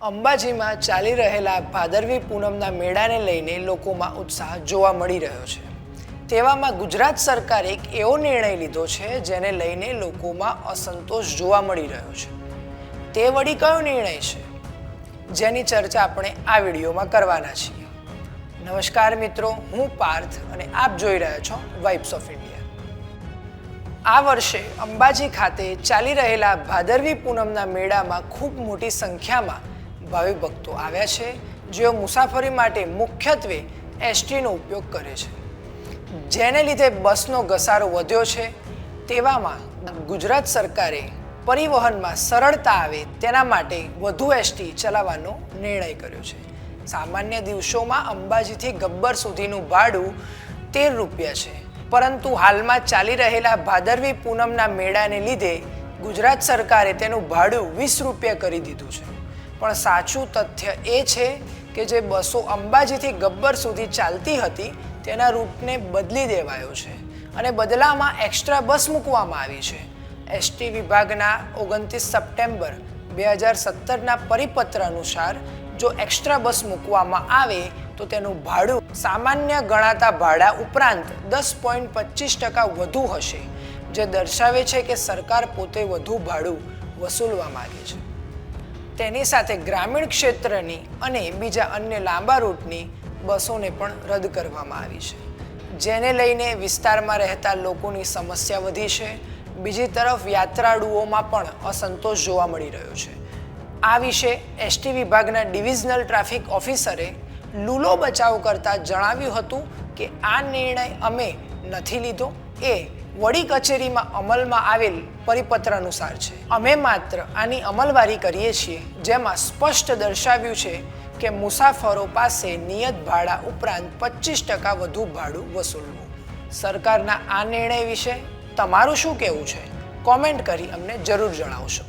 અંબાજીમાં ચાલી રહેલા ભાદરવી પૂનમના મેળાને લઈને લોકોમાં ઉત્સાહ જોવા મળી રહ્યો છે। તેવામાં ગુજરાત સરકારે એક એવો નિર્ણય લીધો છે જેને લઈને લોકોમાં અસંતોષ જોવા મળી રહ્યો છે। તે વળી કયો નિર્ણય છે, જેની ચર્ચા આપણે આ વિડીયોમાં કરવાના છીએ। નમસ્કાર મિત્રો, હું પાર્થ અને આપ જોઈ રહ્યા છો વાઇબ્સ ઓફ ઇન્ડિયા। આ વર્ષે અંબાજી ખાતે ચાલી રહેલા ભાદરવી પૂનમના મેળામાં ખૂબ મોટી સંખ્યામાં ભાવિ ભક્તો આવ્યા છે, જેઓ મુસાફરી માટે મુખ્યત્વે એસટીનો ઉપયોગ કરે છે, જેને લીધે બસનો ઘસારો વધ્યો છે। તેવામાં ગુજરાત સરકારે પરિવહનમાં સરળતા આવે તેના માટે વધુ એસટી ચલાવવાનો નિર્ણય કર્યો છે। સામાન્ય દિવસોમાં અંબાજીથી ગબ્બર સુધીનું ભાડું 13 રૂપિયા છે, પરંતુ હાલમાં ચાલી રહેલા ભાદરવી પૂનમના મેળાને લીધે ગુજરાત સરકારે તેનું ભાડું 20 રૂપિયા કરી દીધું છે। પણ સાચું તથ્ય એ છે કે જે બસો અંબાજીથી ગબ્બર સુધી ચાલતી હતી તેના રૂટને બદલી દેવાયો છે અને બદલામાં એક્સ્ટ્રા બસ મૂકવામાં આવી છે। એસટી વિભાગના 29 સપ્ટેમ્બર 2017ના પરિપત્ર અનુસાર જો એક્સ્ટ્રા બસ મૂકવામાં આવે તો તેનું ભાડું સામાન્ય ગણાતા ભાડા ઉપરાંત 10.25% વધુ હશે, જે દર્શાવે છે કે સરકાર પોતે વધુ ભાડું વસૂલવા માંગે છે। તેની સાથે ગ્રામીણ ક્ષેત્રની અને બીજા અન્ય લાંબા રૂટની બસોને પણ રદ કરવામાં આવી છે, જેને લઈને વિસ્તારમાં રહેતા લોકોની સમસ્યા વધી છે। બીજી તરફ યાત્રાળુઓમાં પણ અસંતોષ જોવા મળી રહ્યો છે। આ વિશે એસટી વિભાગના ડિવિઝનલ ટ્રાફિક ઓફિસરે લૂલો બચાવ કરતા જણાવ્યું હતું કે આ નિર્ણય અમે નથી લીધો, એ વડી કચેરીમાં અમલમાં આવેલ પરિપત્ર અનુસાર છે। અમે માત્ર આની અમલવારી કરીએ છીએ, જેમાં સ્પષ્ટ દર્શાવ્યું છે કે મુસાફરો પાસે નિયત ભાડા ઉપરાંત 25% વધુ ભાડું વસૂલવું। સરકારના આ નિર્ણય વિશે તમારું શું કહેવું છે? કોમેન્ટ કરી અમને જરૂર જણાવશો।